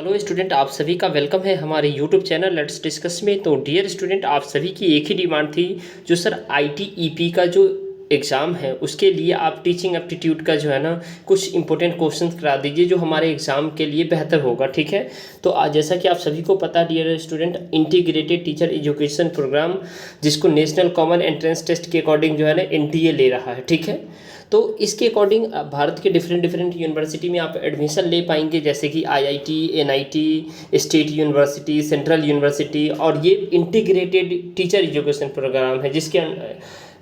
Hello student, आप सभी का वेलकम है हमारे यूट्यूब चैनल लेट्स डिस्कस में। तो डियर स्टूडेंट, आप सभी की एक ही डिमांड थी जो सर आईटीईपी का जो एग्ज़ाम है उसके लिए आप टीचिंग एप्टीट्यूड का जो है ना कुछ इंपॉर्टेंट क्वेश्चंस करा दीजिए जो हमारे एग्ज़ाम के लिए बेहतर होगा। ठीक है, तो आज जैसा कि आप सभी को पता dear student, integrated teacher education programme जिसको नेशनल कॉमन एंट्रेंस टेस्ट के अकॉर्डिंग जो है ना एनटीए ले रहा है। ठीक है, तो इसके अकॉर्डिंग भारत के डिफरेंट डिफरेंट यूनिवर्सिटी में आप एडमिशन ले पाएंगे, जैसे कि IIT, NIT, state university, central university. और ये इंटीग्रेटेड टीचर एजुकेशन प्रोग्राम है जिसके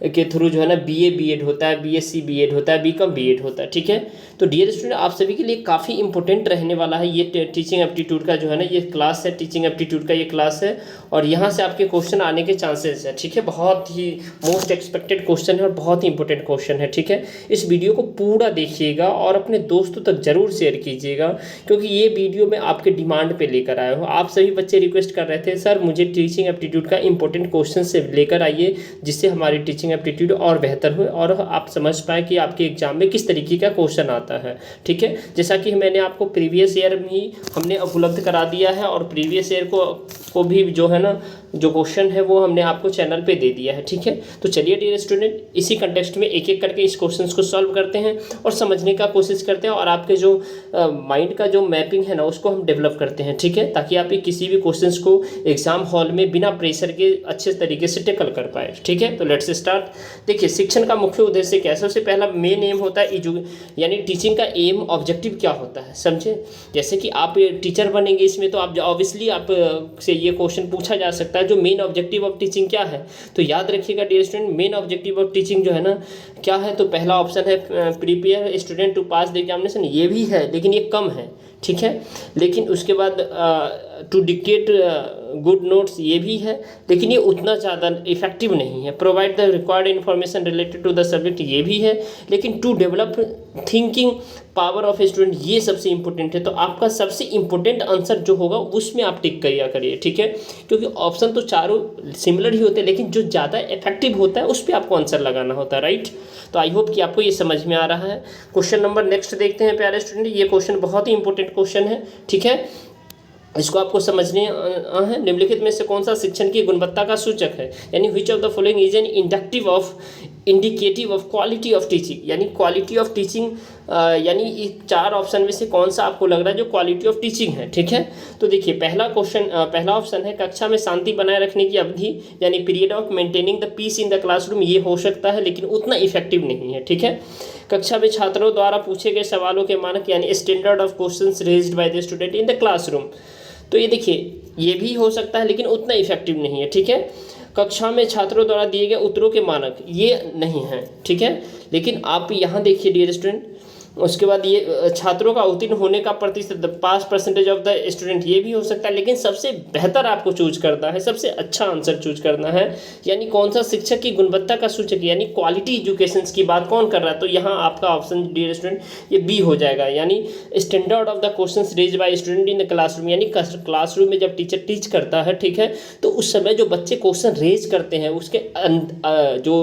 के थ्रू जो है ना बीए बीएड होता है, बीएससी बीएड होता है, बीकॉम बीएड होता है। ठीक है, तो डियर स्टूडेंट, आप सभी के लिए काफ़ी इंपॉर्टेंट रहने वाला है ये टीचिंग एप्टीट्यूड का जो है ना ये क्लास है, टीचिंग एप्टीट्यूड का ये क्लास है। और यहाँ से आपके क्वेश्चन आने के चांसेस है। ठीक है, बहुत ही मोस्ट एक्सपेक्टेड क्वेश्चन है और बहुत ही इंपॉर्टेंट क्वेश्चन है। ठीक है, इस वीडियो को पूरा देखिएगा और अपने दोस्तों तक जरूर शेयर कीजिएगा, क्योंकि ये वीडियो मैं आपके डिमांड पे लेकर आया हूँ। आप सभी बच्चे रिक्वेस्ट कर रहे थे सर मुझे टीचिंग एप्टीट्यूड का इंपॉर्टेंट क्वेश्चन से लेकर आइए जिससे हमारी टीचिंग एप्टीट्यूड और बेहतर हो और आप समझ पाए कि आपके एग्जाम में किस तरीके का क्वेश्चन आता है। ठीक है, जैसा कि मैंने आपको प्रीवियस ईयर में ही हमने उपलब्ध करा दिया है और प्रीवियस ईयर को भी जो है ना जो क्वेश्चन है वो हमने आपको चैनल पे दे दिया है। ठीक है, तो चलिए डियर स्टूडेंट, इसी कंटेक्स्ट में एक एक करके इस क्वेश्चंस को सॉल्व करते हैं और समझने का कोशिश करते हैं और आपके जो माइंड का जो मैपिंग है ना उसको हम डेवलप करते हैं। ठीक है, ताकि आप किसी भी क्वेश्चंस को एग्जाम हॉल में बिना प्रेशर के अच्छे तरीके से टैकल कर पाए। ठीक है, तो लेट्स स्टार्ट। देखिए, शिक्षण का मुख्य उद्देश्य क्या है? सबसे पहला मेन एम होता है यानी टीचिंग का एम ऑब्जेक्टिव क्या होता है, समझे। जैसे कि आप टीचर बनेंगे इसमें तो आप ऑब्वियसली आप से ये क्वेश्चन पूछा जा सकता है जो मेन ऑब्जेक्टिव ऑफ टीचिंग क्या है। तो याद रखिएगा dear student, main objective of teaching जो है ना क्या है, तो पहला ऑप्शन है prepare student to pass the examination, ये भी है लेकिन ये कम है। ठीक है, लेकिन उसके बाद टू डिक्टेट गुड नोट्स, ये भी है लेकिन ये उतना ज़्यादा इफेक्टिव नहीं है। Provide the required information related to the subject, ये भी है लेकिन to develop thinking power of student, ये सबसे इंपॉर्टेंट है। तो आपका सबसे इंपॉर्टेंट आंसर जो होगा उसमें आप टिक किया करिए। ठीक है, क्योंकि ऑप्शन तो चारों सिमिलर ही होते हैं लेकिन जो ज़्यादा इफेक्टिव होता है उस पर आपको आंसर लगाना होता है। राइट, तो आई होप कि आपको ये समझ में आ रहा है। क्वेश्चन नंबर नेक्स्ट देखते हैं प्यारे स्टूडेंट। ये क्वेश्चन बहुत ही इंपॉर्टेंट क्वेश्चन है। ठीक है, इसको आपको समझने है। निम्नलिखित में से कौन सा शिक्षण की गुणवत्ता का सूचक है, यानी which of the following is an indicative of quality of teaching, यानी क्वालिटी ऑफ टीचिंग, यानी इस चार ऑप्शन में से कौन सा आपको लग रहा है जो क्वालिटी ऑफ टीचिंग है। ठीक है, तो देखिए पहला ऑप्शन है कक्षा में शांति बनाए रखने की अवधि, यानी period of maintaining the peace in the classroom, ये हो सकता है लेकिन उतना इफेक्टिव नहीं है। ठीक है, कक्षा में छात्रों द्वारा पूछे गए सवालों के मानक, यानी standard of questions raised by the student in the classroom, तो ये देखिए ये भी हो सकता है लेकिन उतना इफेक्टिव नहीं है। ठीक है, कक्षा में छात्रों द्वारा दिए गए उत्तरों के मानक, ये नहीं है। ठीक है, लेकिन आप यहाँ देखिए डियर स्टूडेंट, उसके बाद ये छात्रों का उत्तीर्ण होने का प्रतिशत, पास परसेंटेज ऑफ द स्टूडेंट, ये भी हो सकता है लेकिन सबसे बेहतर आपको चूज करना है, सबसे अच्छा आंसर चूज करना है। यानी कौन सा शिक्षक की गुणवत्ता का सूचक, यानी क्वालिटी एजुकेशन की बात कौन कर रहा है, तो यहाँ आपका ऑप्शन डियर स्टूडेंट ये बी हो जाएगा, यानी standard of the questions raise by student in the classroom, यानी क्लासरूम में जब टीचर टीच करता है, ठीक है, तो उस समय जो बच्चे क्वेश्चन रेज करते हैं उसके जो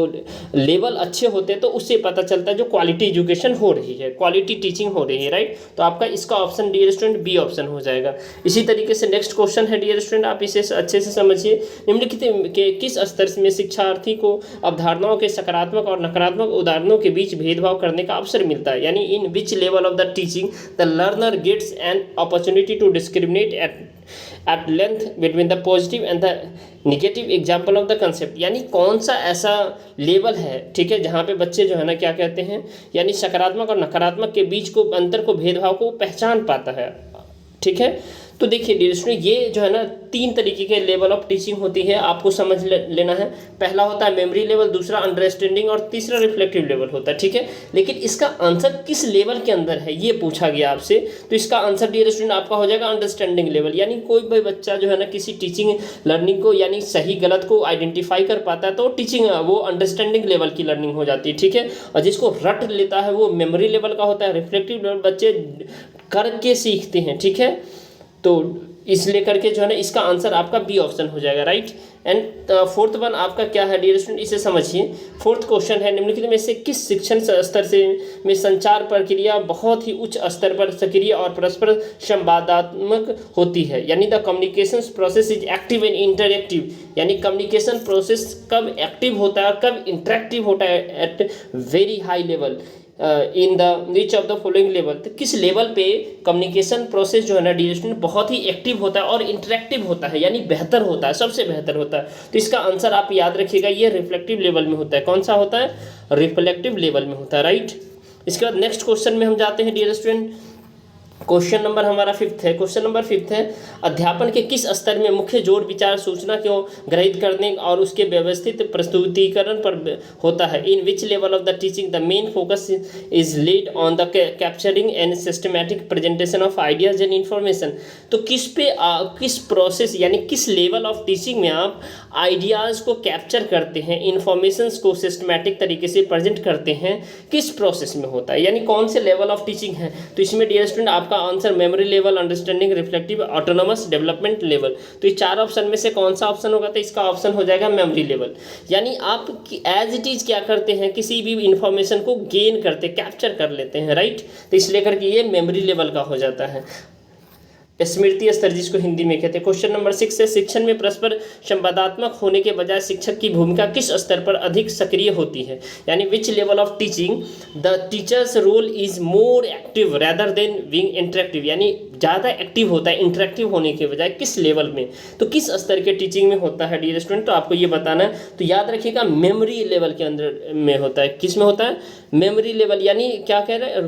लेवल अच्छे होते हैं तो उससे पता चलता है जो क्वालिटी एजुकेशन हो रही है, क्वालिटी टीचिंग हो रही है। राइट, तो आपका इसका option dear student B option हो जाएगा। इसी तरीके से नेक्स्ट क्वेश्चन है डियर स्टूडेंट, आप इसे अच्छे से समझिए। निम्नलिखित के किस स्तर में शिक्षार्थी को अवधारणाओं के सकारात्मक और नकारात्मक उदाहरणों के बीच भेदभाव करने का अवसर मिलता है, यानी in which level of the teaching the learner gets an opportunity to discriminate at length between the positive and the negative example of the concept, यानी कौन सा ऐसा लेवल है, ठीक है, जहाँ पे बच्चे जो है ना क्या कहते हैं, यानी सकारात्मक और नकारात्मक के बीच को अंतर को भेदभाव को पहचान पाता है। ठीक है, तो देखिए डियर स्टूडेंट, ये जो है ना तीन तरीके के लेवल ऑफ टीचिंग होती है, आपको समझ लेना है। पहला होता है मेमोरी लेवल, दूसरा अंडरस्टैंडिंग और तीसरा रिफ्लेक्टिव लेवल होता है। ठीक है, लेकिन इसका आंसर किस लेवल के अंदर है ये पूछा गया आपसे, तो इसका आंसर डियर स्टूडेंट आपका हो जाएगा अंडरस्टैंडिंग लेवल, यानी कोई भी बच्चा जो है ना किसी टीचिंग लर्निंग को यानी सही गलत को आइडेंटिफाई कर पाता है तो टीचिंग वो अंडरस्टैंडिंग लेवल की लर्निंग हो जाती है। ठीक है, और जिसको रट लेता है वो मेमोरी लेवल का होता है। रिफ्लेक्टिव लेवल बच्चे करके सीखते हैं। ठीक है, तो इस लेकर के जो है ना इसका आंसर आपका बी ऑप्शन हो जाएगा, राइट। एंड फोर्थ वन आपका क्या है डियर स्टूडेंट, इसे समझिए। फोर्थ क्वेश्चन है, निम्नलिखित में से किस शिक्षण स्तर से में संचार प्रक्रिया बहुत ही उच्च स्तर पर सक्रिय और परस्पर संवादात्मक होती है, यानी the communication process is active and interactive, यानी कम्युनिकेशन प्रोसेस कब एक्टिव होता है और कब इंटरेक्टिव होता है at very high level in the which of the following level. तो किस लेवल पे कम्युनिकेशन प्रोसेस जो है ना डियर स्टूडेंट बहुत ही एक्टिव होता है और इंटरेक्टिव होता है, यानी बेहतर होता है, सबसे बेहतर होता है। तो इसका आंसर आप याद रखिएगा, ये रिफ्लेक्टिव लेवल में होता है। कौन सा होता है? रिफ्लेक्टिव लेवल में होता है, राइट। इसके बाद नेक्स्ट क्वेश्चन में हम जाते हैं डियर स्टूडेंट। क्वेश्चन नंबर हमारा फिफ्थ है। क्वेश्चन नंबर फिफ्थ है, अध्यापन के किस स्तर में मुख्य जोर विचार सूचना को ग्रहित करने और उसके व्यवस्थित प्रस्तुतिकरण पर होता है? In which level of the teaching the main focus is laid on the capturing and systematic presentation of ideas and information. तो किस पे किस प्रोसेस यानी किस लेवल ऑफ टीचिंग में आप आइडियाज़ को कैप्चर करते हैं, इन्फॉर्मेशंस को सिस्टमैटिक तरीके से प्रेजेंट करते हैं, किस प्रोसेस में होता है, यानी कौन से लेवल ऑफ टीचिंग है? तो इसमें डियर स्टूडेंट आपका answer memory level, understanding, reflective, autonomous, development level. तो ये चार ऑप्शन में से कौन सा ऑप्शन होगा? तो इसका ऑप्शन हो जाएगा मेमोरी लेवल। यानी आप एज इट इज क्या करते हैं, किसी भी इंफॉर्मेशन को गेन करते, कैप्चर कर लेते हैं, राइट। तो इसलिए करके ये मेमोरी लेवल का हो जाता है, स्मृति स्तर जिसको हिंदी में कहते हैं। क्वेश्चन नंबर 6 है, शिक्षण में परस्पर संवादात्मक होने के बजाय शिक्षक की भूमिका किस स्तर पर अधिक सक्रिय होती है? यानी which level of teaching the teacher's role is more active rather than being interactive, यानी ज़्यादा एक्टिव होता है इंटरेक्टिव होने के बजाय किस लेवल में, तो किस स्तर के टीचिंग में होता है डियर स्टूडेंट? तो आपको ये बताना है। तो याद रखिएगा मेमोरी लेवल के अंदर में होता है। किस में होता है? मेमोरी लेवल, यानी क्या कह रहे हैं,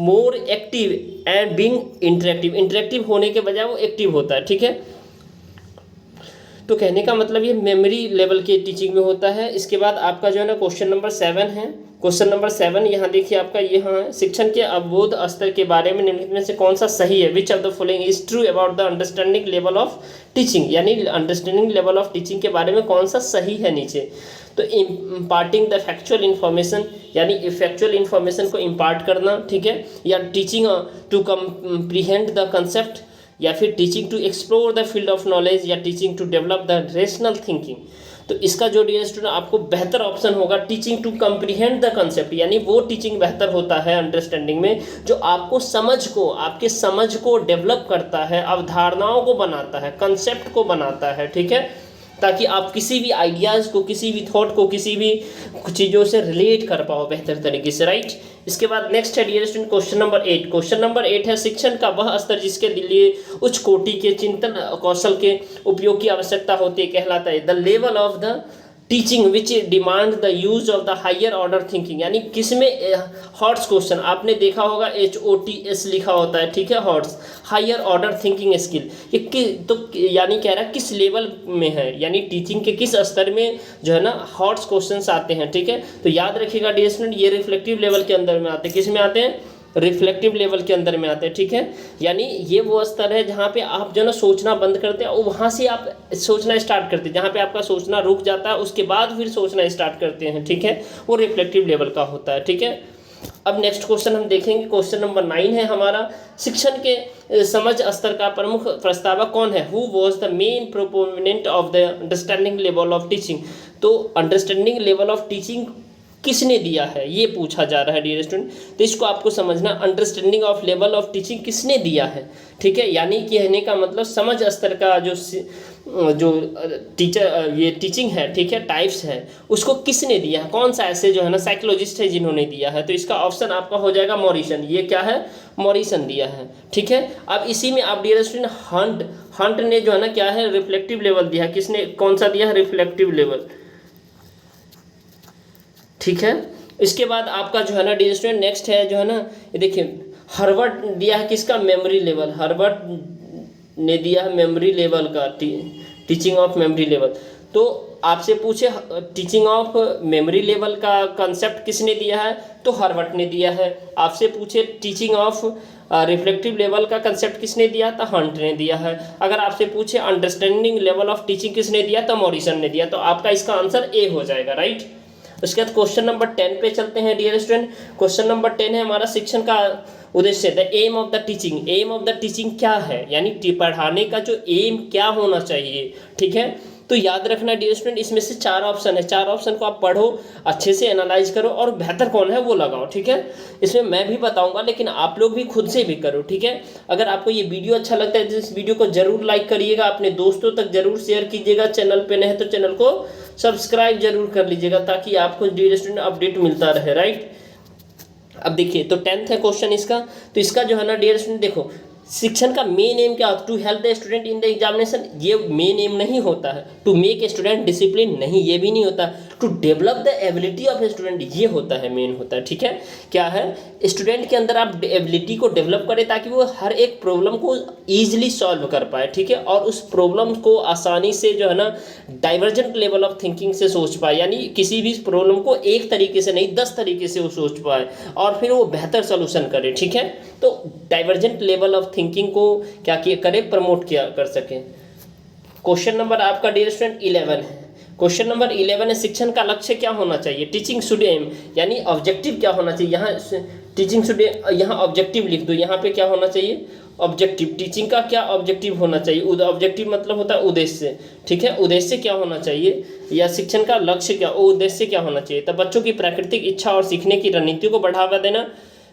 more active and being interactive, interactive होने के बजाय वो एक्टिव होता है, ठीक है। तो कहने का मतलब ये मेमोरी लेवल के टीचिंग में होता है। इसके बाद आपका जो है ना क्वेश्चन नंबर 7 है। क्वेश्चन नंबर 7 यहाँ देखिए आपका यहाँ है, शिक्षण के अवबोध स्तर के बारे में निम्नलिखित में से कौन सा सही है? Which of the following is true about the understanding level of teaching, यानी अंडरस्टैंडिंग लेवल ऑफ टीचिंग के बारे में कौन सा सही है नीचे? तो इम्पार्टिंग द फैक्चुअल इन्फॉर्मेशन, यानी फैक्चुअल इन्फॉर्मेशन को इम्पार्ट करना, ठीक है, या teaching to comprehend the concept, या फिर teaching to explore the field of knowledge, या teaching to develop the rational thinking. तो इसका जो डियर स्टूडेंट आपको बेहतर ऑप्शन होगा teaching to comprehend the concept, यानी वो टीचिंग बेहतर होता है अंडरस्टैंडिंग में जो आपको समझ को, आपके समझ को डेवलप करता है, अवधारणाओं को बनाता है, कंसेप्ट को बनाता है, ठीक है, ताकि आप किसी भी आइडियाज़ को, किसी भी थॉट को, किसी भी चीज़ों से रिलेट कर पाओ बेहतर तरीके से, राइट। इसके बाद नेक्स्ट है dear student question number 8। Question number 8 है, शिक्षण का वह स्तर जिसके लिए उच्च कोटि के चिंतन कौशल के उपयोग की आवश्यकता होती है कहलाता है the level of the teaching which demand the use of the higher order thinking, यानी किसमें हॉट्स क्वेश्चन आपने देखा होगा HOTS लिखा होता है, ठीक है, HOTS, higher order thinking skill. ये तो यानी कह रहा है किस लेवल में है, यानी टीचिंग के किस स्तर में जो है ना हॉट्स क्वेश्चन आते हैं, ठीक है। तो याद रखिएगा डियर स्टूडेंट ये रिफ्लेक्टिव लेवल के अंदर में आते हैं, किस में आते हैं? रिफ्लेक्टिव लेवल के अंदर में आते हैं, ठीक है। यानी ये वो स्तर है जहाँ पे आप जो ना सोचना बंद करते हैं और वहाँ से आप सोचना स्टार्ट करते हैं, जहाँ पे आपका सोचना रुक जाता है उसके बाद फिर सोचना स्टार्ट करते हैं, ठीक है, वो रिफ्लेक्टिव लेवल का होता है, ठीक है। अब नेक्स्ट क्वेश्चन हम देखेंगे, क्वेश्चन नंबर 9 है हमारा, शिक्षण के समझ स्तर का प्रमुख प्रस्तावक कौन है? Who was the main proponent of the understanding level of teaching. तो अंडरस्टैंडिंग लेवल ऑफ टीचिंग किसने दिया है ये पूछा जा रहा है डियर स्टूडेंट। तो इसको आपको समझना, understanding of level of teaching किसने दिया है, ठीक है, यानी कहने का मतलब समझ स्तर का जो टीचर ये टीचिंग है, ठीक है, टाइप्स है, उसको किसने दिया है, कौन सा ऐसे जो है ना साइकोलॉजिस्ट है जिन्होंने दिया है। तो इसका ऑप्शन आपका हो जाएगा मॉरिसन। ये क्या है? मॉरिसन दिया है, ठीक है। अब इसी में आप डियर स्टूडेंट हंट ने जो है ना क्या है रिफ्लेक्टिव लेवल दिया है, किसने, कौन सा दिया है? रिफ्लेक्टिव लेवल, ठीक है। इसके बाद आपका जो है ना डियर स्टूडेंट नेक्स्ट है जो है ना, ये देखिए हार्वर्ड दिया है किसका? मेमोरी लेवल, हार्वर्ड ने दिया है मेमोरी लेवल का, टीचिंग ऑफ मेमोरी लेवल। तो आपसे पूछे टीचिंग ऑफ मेमोरी लेवल का कंसेप्ट किसने दिया है? तो हार्वर्ड ने दिया है। आपसे पूछे टीचिंग ऑफ रिफ्लेक्टिव लेवल का कंसेप्ट किसने दिया? तो हंट ने दिया है। अगर आपसे पूछे अंडरस्टैंडिंग लेवल ऑफ टीचिंग किसने दिया? तो मॉरिसन ने दिया। तो आपका इसका आंसर ए हो जाएगा, राइट। उसके बाद क्वेश्चन नंबर 10 पे चलते हैं डियर स्टूडेंट। क्वेश्चन नंबर 10 है हमारा, शिक्षण का उद्देश्य, the aim of the teaching, aim of the teaching क्या है, यानी पढ़ाने का जो एम क्या होना चाहिए, ठीक है। तो याद रखना डियर स्टूडेंट, इसमें से 4 ऑप्शन है, 4 ऑप्शन को आप पढ़ो, अच्छे से एनालाइज करो और बेहतर कौन है वो लगाओ, ठीक है। इसमें मैं भी बताऊंगा लेकिन आप लोग भी खुद से भी करो, ठीक है। अगर आपको ये वीडियो अच्छा लगता है तो इस वीडियो को जरूर लाइक करिएगा, अपने दोस्तों तक जरूर शेयर कीजिएगा, चैनल पे नए हैं तो चैनल को सब्सक्राइब जरूर कर लीजिएगा ताकि आपको डियर स्टूडेंट अपडेट मिलता रहे, राइट। अब देखिए, तो 10th है क्वेश्चन इसका, तो इसका जो है ना डियर स्टूडेंट देखो, शिक्षण का मेन एम क्या होता है, to help the student in the examination, ये मेन एम नहीं होता है। To make a student discipline, नहीं, ये भी नहीं होता। To develop the ability of a student, ये होता है, मेन होता है, ठीक है। क्या है, स्टूडेंट के अंदर आप एबिलिटी को डेवलप करें ताकि वो हर एक प्रॉब्लम को ईजिली सॉल्व कर पाए, ठीक है, और उस प्रॉब्लम को आसानी से जो है ना डाइवर्जेंट लेवल ऑफ थिंकिंग से सोच पाए, यानी किसी भी प्रॉब्लम को एक तरीके से नहीं 10 तरीके से वो सोच पाए और फिर वो बेहतर सोल्यूशन करे, ठीक है। तो डाइवर्जेंट लेवल ऑफ थिंकिंग को क्या किया करे, प्रमोट किया कर सके। क्वेश्चन नंबर आपका डियर स्टूडेंट 11 है। क्वेश्चन नंबर 11 है, शिक्षण का लक्ष्य क्या होना चाहिए, टीचिंग शुड एम, यानी ऑब्जेक्टिव क्या होना चाहिए। यहाँ टीचिंग शुड, यहाँ ऑब्जेक्टिव लिख दो, यहाँ पे क्या होना चाहिए, ऑब्जेक्टिव। टीचिंग का क्या ऑब्जेक्टिव होना चाहिए, ऑब्जेक्टिव मतलब होता है उद्देश्य, ठीक है। उद्देश्य क्या होना चाहिए, या शिक्षण का लक्ष्य क्या, उद्देश्य क्या होना चाहिए। तब बच्चों की प्राकृतिक इच्छा और सीखने की रणनीति को बढ़ावा देना,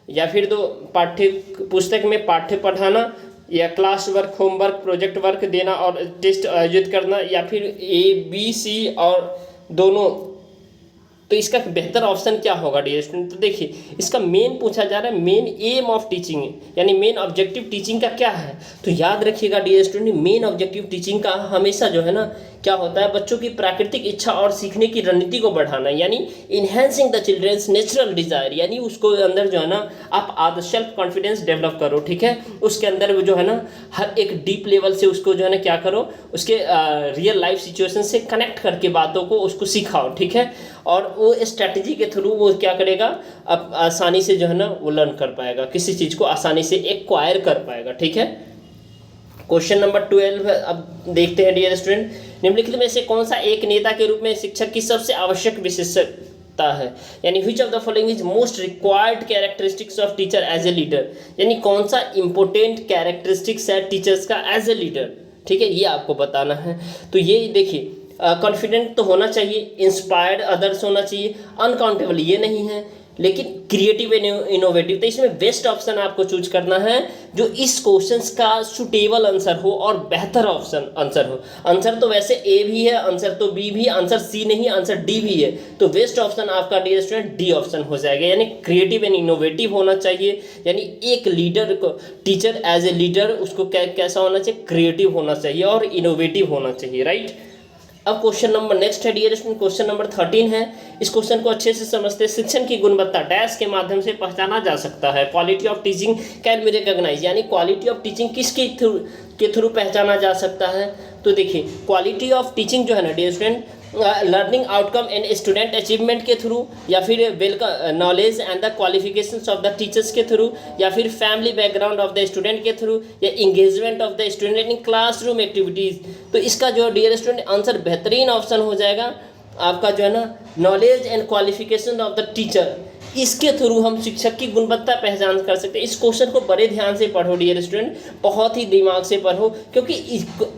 या फिर तो पाठ्य पुस्तक में पाठ्य पढ़ाना, या class work, homework, project work देना और टेस्ट आयोजित करना, या फिर ABC और दोनों। तो इसका बेहतर ऑप्शन क्या होगा डियर स्टूडेंट, तो देखिए इसका मेन पूछा जा रहा है, मेन एम ऑफ टीचिंग, यानी मेन ऑब्जेक्टिव टीचिंग का क्या है। तो याद रखिएगा dear student, main objective teaching का हमेशा जो है ना क्या होता है, बच्चों की प्राकृतिक इच्छा और सीखने की रणनीति को बढ़ाना, यानी enhancing the children's natural desire, यानी उसको अंदर जो है ना आप सेल्फ कॉन्फिडेंस डेवलप करो, ठीक है। उसके अंदर जो है ना हर एक डीप लेवल से उसको जो है ना क्या करो, उसके रियल लाइफ सिचुएशन से कनेक्ट करके बातों को उसको सिखाओ, ठीक है। और वो स्ट्रैटेजी के थ्रू वो क्या करेगा, अब आसानी से जो है ना वो लर्न कर पाएगा, किसी चीज़ को आसानी से एक्वायर कर पाएगा, ठीक है। क्वेश्चन नंबर 12 है, अब देखते हैं डियर स्टूडेंट, निम्नलिखित में से कौन सा एक नेता के रूप में शिक्षक की सबसे आवश्यक विशेषता है, यानी which of the following is most required characteristics of teacher as a leader, यानी कौन सा इंपॉर्टेंट कैरेक्टरिस्टिक्स है टीचर्स का एज ए लीडर, ठीक है, ये आपको बताना है। तो ये देखिए, कॉन्फिडेंट तो होना चाहिए, इंस्पायर्ड अदर्स होना चाहिए, अनकाउंटेबल ये नहीं है, लेकिन क्रिएटिव एंड इनोवेटिव। तो इसमें बेस्ट ऑप्शन आपको चूज करना है जो इस क्वेश्चंस का सुटेबल आंसर हो और बेहतर ऑप्शन आंसर हो। आंसर तो वैसे ए भी है, आंसर तो बी भी, आंसर सी नहीं, आंसर डी भी है। तो बेस्ट ऑप्शन आपका डियर स्टूडेंट डी ऑप्शन हो जाएगा, यानी क्रिएटिव एंड इनोवेटिव होना चाहिए, यानी एक लीडर को, टीचर एज ए लीडर उसको कैसा होना चाहिए, क्रिएटिव होना चाहिए और इनोवेटिव होना चाहिए, राइट। अब क्वेश्चन नंबर नेक्स्ट है डियर स्टूडेंट, क्वेश्चन नंबर 13 है। इस क्वेश्चन को अच्छे से समझते हैं। शिक्षण की गुणवत्ता डैश के माध्यम से पहचाना जा सकता है, quality of teaching can be recognise, यानी क्वालिटी ऑफ टीचिंग किसके थ्रू पहचाना जा सकता है। तो देखिए क्वालिटी ऑफ टीचिंग जो है ना dear student, learning outcome and student achievement के थ्रू, या फिर welcome knowledge and the qualifications of the teachers के थ्रू, या फिर family background of the student के थ्रू, या engagement of the student in classroom activities. तो इसका जो डियर स्टूडेंट आंसर बेहतरीन ऑप्शन हो जाएगा आपका जो है ना knowledge and qualification of the teacher, इसके थ्रू हम शिक्षक की गुणवत्ता पहचान कर सकते हैं। इस क्वेश्चन को बड़े ध्यान से पढ़ो डियर स्टूडेंट, बहुत ही दिमाग से पढ़ो, क्योंकि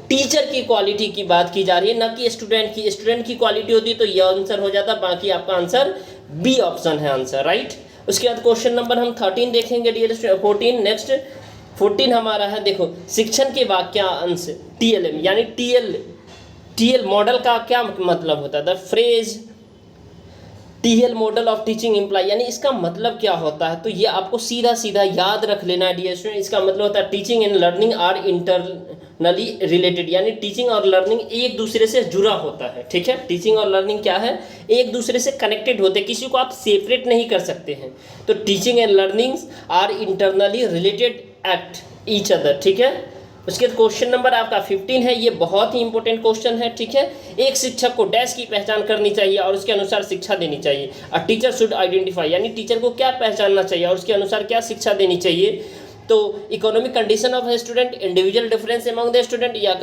टीचर की क्वालिटी की बात की जा रही है, न कि स्टूडेंट की। स्टूडेंट की क्वालिटी होती तो यह आंसर हो जाता, बाकी आपका आंसर बी ऑप्शन है आंसर, राइट। उसके बाद क्वेश्चन नंबर हम 13 देखेंगे डियर स्टूडेंट, 14 नेक्स्ट 14 हमारा है, देखो शिक्षण के वाक्यांश TLM, यानी TL मॉडल का क्या मतलब होता है, the phrase TL model of teaching imply, यानी इसका मतलब क्या होता है। तो ये आपको सीधा सीधा याद रख लेना है डियर स्टूडेंट। इसका मतलब होता है teaching and learning are internally related, यानी टीचिंग और लर्निंग एक दूसरे से जुड़ा होता है, ठीक है। टीचिंग और लर्निंग क्या है, एक दूसरे से कनेक्टेड होते हैं, किसी को आप सेपरेट नहीं कर सकते हैं। तो teaching and learning are internally related at each other, ठीक है। उसके बाद क्वेश्चन नंबर आपका 15 है, ये बहुत ही इंपॉर्टेंट क्वेश्चन है, ठीक है। एक शिक्षक को डैश की पहचान करनी चाहिए और उसके अनुसार शिक्षा देनी चाहिए। अ टीचर शुड आइडेंटिफाई, यानी टीचर को क्या पहचानना चाहिए और उसके अनुसार क्या शिक्षा देनी चाहिए। तो economic condition of student, individual difference among the student, या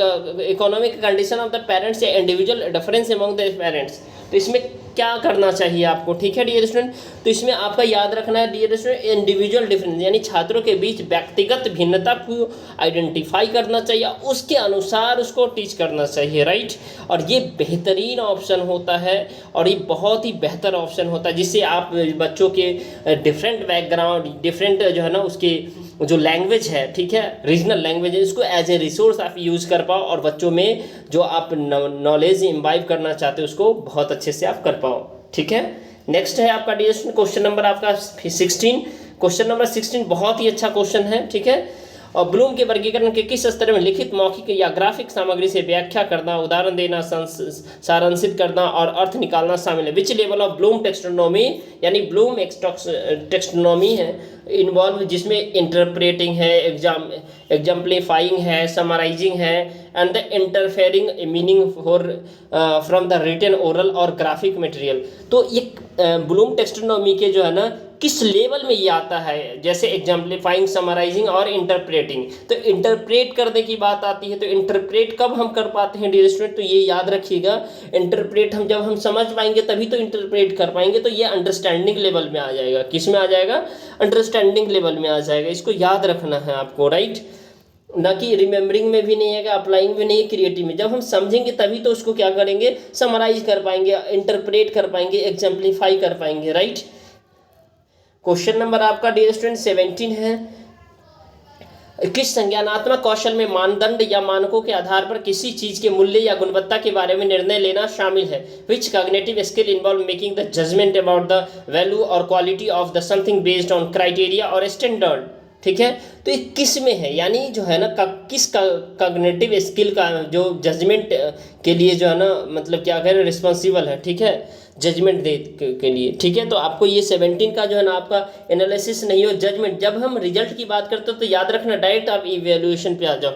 economic condition of the parents, या individual difference among the parents. तो इसमें क्या करना चाहिए आपको, ठीक है डियर स्टूडेंट। तो इसमें आपका याद रखना है डियर स्टूडेंट, इंडिविजुअल डिफरेंस यानी छात्रों के बीच व्यक्तिगत भिन्नता को आइडेंटिफाई करना चाहिए, उसके अनुसार उसको टीच करना चाहिए, राइट। और ये बेहतरीन ऑप्शन होता है और ये बहुत ही बेहतर ऑप्शन होता है, जिससे आप बच्चों के डिफरेंट बैकग्राउंड, डिफरेंट जो है ना उसके जो लैंग्वेज है, ठीक है, रीजनल लैंग्वेज है, इसको एज ए रिसोर्स आप यूज़ कर पाओ और बच्चों में जो आप नॉलेज इम्बाइब करना चाहते हो उसको बहुत अच्छे से आप कर पाओ, ठीक है। नेक्स्ट है आपका डियर स्टूडेंट क्वेश्चन नंबर आपका 16। क्वेश्चन नंबर 16 बहुत ही अच्छा क्वेश्चन है, ठीक है। और ब्लूम के वर्गीकरण के किस स्तर में लिखित, मौखिक या ग्राफिक सामग्री से व्याख्या करना, उदाहरण देना, सारांशित करना और अर्थ निकालना शामिल है। Which level of Bloom taxonomy यानी ब्लूम टेक्सोनोमी है इन्वॉल्व, जिसमें इंटरप्रेटिंग है, एग्जाम्पलीफाइंग है, समराइजिंग है and the interfering meaning for from the written, oral और ग्राफिक मटेरियल। तो ये ब्लूम टेक्सोनोमी के जो है ना किस लेवल में ये आता है, जैसे एग्जाम्पलीफाइंग, समराइजिंग और इंटरप्रेटिंग। तो इंटरप्रेट करने की बात आती है, तो इंटरप्रेट कब हम कर पाते हैं डियर स्टूडेंट, तो ये याद रखिएगा, इंटरप्रेट हम जब हम समझ पाएंगे तभी तो इंटरप्रेट कर पाएंगे। तो ये अंडरस्टैंडिंग लेवल में आ जाएगा, किस में आ जाएगा, अंडरस्टैंडिंग लेवल में आ जाएगा, इसको याद रखना है आपको, राइट। ना कि रिमेंबरिंग में भी नहीं है, अप्लाइंग में नहीं है, क्रिएटिव में। जब हम समझेंगे तभी तो उसको क्या करेंगे, समराइज कर पाएंगे, इंटरप्रेट कर पाएंगे, एग्जाम्पलीफाई कर पाएंगे, राइट। क्वेश्चन नंबर आपका डियर स्टूडेंट 17 है, किस संज्ञानात्मक कौशल में मानदंड या मानकों के आधार पर किसी चीज के मूल्य या गुणवत्ता के बारे में निर्णय लेना शामिल है। Which cognitive skill involve making the judgement about the value और quality of the something based on criteria और स्टैंडर्ड, ठीक है। तो ये किस में है, यानी जो है ना किस कॉग्निटिव स्किल का जो जजमेंट के लिए जो है ना मतलब क्या कह रहे रिस्पॉन्सिबल है, ठीक है, जजमेंट दे के लिए, ठीक है। तो आपको ये 17 का जो है ना आपका एनालिसिस नहीं हो, जजमेंट। जब हम रिजल्ट की बात करते हो तो याद रखना डायरेक्ट आप इवैल्यूएशन पे आ जाओ,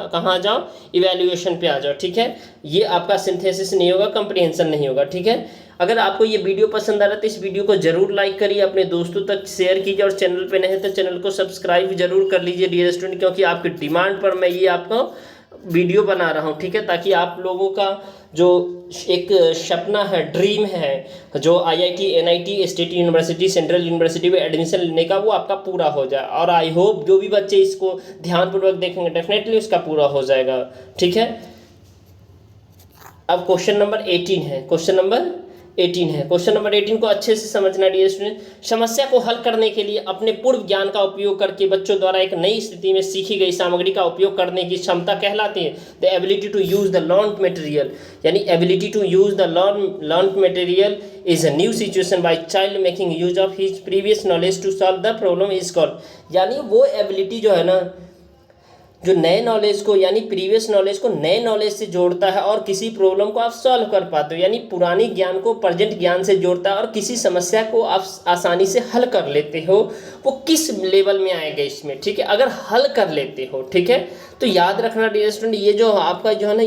कहाँ जाओ, इवैल्यूएशन पे आ जाओ, ठीक है। ये आपका सिंथेसिस नहीं होगा, कंप्रीहेंशन नहीं होगा, ठीक है। अगर आपको ये वीडियो पसंद आ रहा है तो इस वीडियो को जरूर लाइक करिए, अपने दोस्तों तक शेयर कीजिए और चैनल पे नहीं है तो चैनल को सब्सक्राइब जरूर कर लीजिए डियर स्टूडेंट, क्योंकि आपकी डिमांड पर मैं ये आपको वीडियो बना रहा हूँ, ठीक है, ताकि आप लोगों का जो एक सपना है, ड्रीम है, जो IIT, NIT, state university, central university में एडमिशन लेने का, वो आपका पूरा हो जाए। और आई होप जो भी बच्चे इसको ध्यानपूर्वक देखेंगे डेफिनेटली उसका पूरा हो जाएगा, ठीक है। अब क्वेश्चन नंबर 18 है, क्वेश्चन नंबर 18 को अच्छे से समझना डियर स्टूडेंट। समस्या को हल करने के लिए अपने पूर्व ज्ञान का उपयोग करके बच्चों द्वारा एक नई स्थिति में सीखी गई सामग्री का उपयोग करने की क्षमता कहलाती है the ability to use the learned material, यानी ability to use the learned material is a new situation by child making use of his previous knowledge to solve the problem is called. यानी वो ability जो है ना जो नए knowledge को यानी प्रीवियस नॉलेज को नए नॉलेज से जोड़ता है और किसी प्रॉब्लम को आप सॉल्व कर पाते हो, यानी पुरानी ज्ञान को प्रेजेंट ज्ञान से जोड़ता है और किसी समस्या को आप आसानी से हल कर लेते हो, वो किस लेवल में आएगा इसमें, ठीक है। अगर हल कर लेते हो, ठीक है, तो याद रखना डियर स्टूडेंट, ये जो आपका जो है ना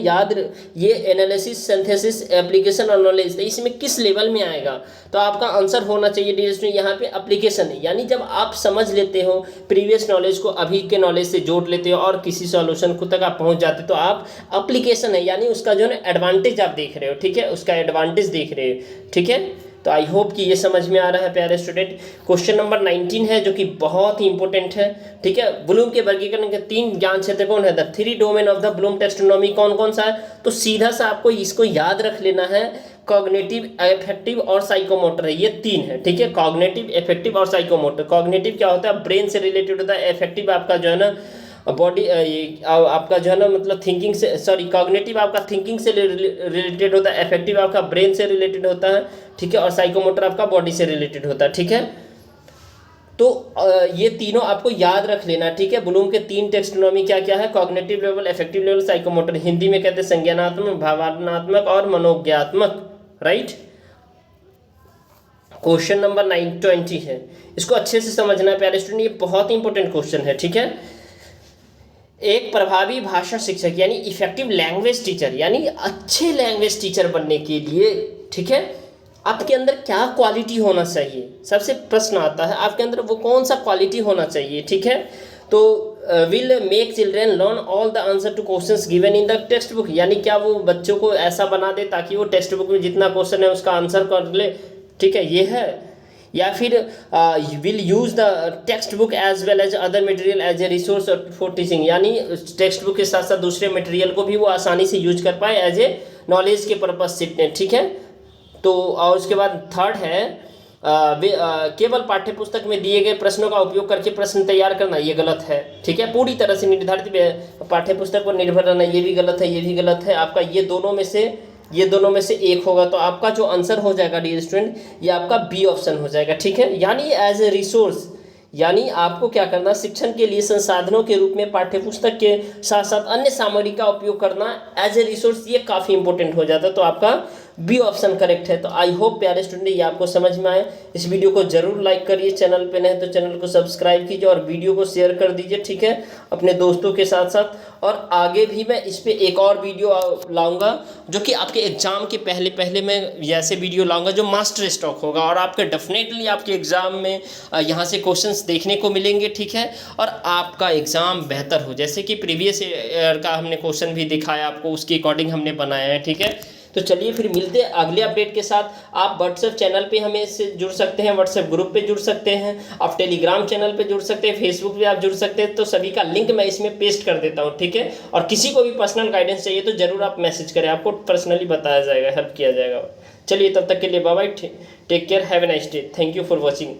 ये एनालिसिस, सिंथेसिस, एप्लीकेशन और नॉलेज, इसमें किस लेवल में आएगा, तो आपका आंसर होना चाहिए डियर स्टूडेंट यहाँ पे एप्लीकेशन है। यानी जब आप समझ लेते हो प्रीवियस नॉलेज को अभी के नॉलेज से जोड़ लेते हो और किसी सॉल्यूशन को तक आप पहुँच जाते हो, तो आप एप्लीकेशन है, यानी उसका जो है एडवांटेज आप देख रहे हो, ठीक है, उसका एडवांटेज देख रहे हो, ठीक है। तो आई होप कि ये समझ में आ रहा है प्यारे स्टूडेंट। क्वेश्चन नंबर 19 है जो कि बहुत ही इंपॉर्टेंट है, ठीक है। ब्लूम के वर्गीकरण के 3 ज्ञान क्षेत्र कौन है, the 3 domain of the Bloom taxonomy कौन कौन सा है, तो सीधा सा आपको इसको याद रख लेना है, कॉग्निटिव, अफेक्टिव और साइकोमोटर है, ये 3 है, ठीक है। कॉग्निटिव, अफेक्टिव और साइकोमोटर। कॉग्निटिव क्या होता है, ब्रेन से रिलेटेड होता है, अफेक्टिव आपका जो है ना बॉडी, आपका जो है ना मतलब थिंकिंग से, सॉरी कॉग्निटिव आपका थिंकिंग से रिलेटेड होता है, अफेक्टिव आपका ब्रेन से रिलेटेड होता है, ठीक है, और साइकोमोटर आपका बॉडी से रिलेटेड होता है, ठीक है। तो ये तीनों आपको याद रख लेना, ठीक है। ब्लूम के 3 टेक्सोनोमी क्या क्या है, cognitive level, affective level, psychomotor. Hindi में कहते हैं संज्ञानात्मक, भावनात्मक और मनोज्ञात्मक, राइट। क्वेश्चन नंबर 20 है, इसको अच्छे से समझना है प्यारे स्टूडेंट, ये बहुत इंपॉर्टेंट क्वेश्चन है, ठीक है। एक प्रभावी भाषा शिक्षक यानी इफेक्टिव लैंग्वेज टीचर, यानी अच्छे लैंग्वेज टीचर बनने के लिए, ठीक है, आपके अंदर क्या क्वालिटी होना चाहिए, सबसे प्रश्न आता है आपके अंदर वो कौन सा क्वालिटी होना चाहिए, ठीक है। तो will make children learn all the answer two questions given in the text book, यानी क्या वो बच्चों को ऐसा बना दे ताकि वो टेक्स्ट बुक में जितना क्वेश्चन है उसका आंसर कर ले, ठीक है, ये है। या फिर will use the text book as well as other material as a resource for teaching, यानी टेक्स्ट बुक के साथ साथ दूसरे मटेरियल को भी वो आसानी से यूज कर पाए एज ए नॉलेज के पर्पज से, ठीक है। तो और उसके बाद थर्ड है केवल पाठ्य पुस्तक में दिए गए प्रश्नों का उपयोग करके प्रश्न तैयार करना, ये गलत है, ठीक है। पूरी तरह से निर्धारित पाठ्य पुस्तक पर निर्भर रहना, ये भी गलत है, ये भी गलत है। आपका ये दोनों में से एक होगा, तो आपका जो आंसर हो जाएगा डियर स्टूडेंट, ये आपका बी ऑप्शन हो जाएगा, ठीक है। यानी एज ए रिसोर्स, यानी आपको क्या करना, शिक्षण के लिए संसाधनों के रूप में पाठ्यपुस्तक के साथ साथ अन्य सामग्री का उपयोग करना एज ए रिसोर्स, ये काफ़ी इंपॉर्टेंट हो जाता है। तो आपका बी ऑप्शन करेक्ट है। तो आई होप प्यारे स्टूडेंट ये आपको समझ में आए। इस वीडियो को जरूर लाइक करिए, चैनल पे नए तो चैनल को सब्सक्राइब कीजिए और वीडियो को शेयर कर दीजिए, ठीक है, अपने दोस्तों के साथ साथ। और आगे भी मैं इस पर एक और वीडियो लाऊंगा जो कि आपके एग्जाम के पहले मैं ऐसे वीडियो लाऊंगा जो मास्टर स्टॉक होगा, और आपके डेफिनेटली आपके एग्जाम में यहाँ से क्वेश्चंस देखने को मिलेंगे, ठीक है, और आपका एग्जाम बेहतर हो। जैसे कि प्रीवियस ईयर का हमने क्वेश्चन भी दिखाया आपको, उसके अकॉर्डिंग हमने बनाया है, ठीक है। तो चलिए फिर मिलते हैं अगले अपडेट के साथ। आप व्हाट्सएप चैनल पे हमें से जुड़ सकते हैं, व्हाट्सएप ग्रुप पे जुड़ सकते हैं, आप टेलीग्राम चैनल पे जुड़ सकते हैं, फेसबुक पे आप जुड़ सकते हैं। तो सभी का लिंक मैं इसमें पेस्ट कर देता हूँ, ठीक है। और किसी को भी पर्सनल गाइडेंस चाहिए तो ज़रूर आप मैसेज करें, आपको पर्सनली बताया जाएगा, हेल्प किया जाएगा। चलिए तब तक के लिए bye bye, take care, have a nice day, thank you for watching.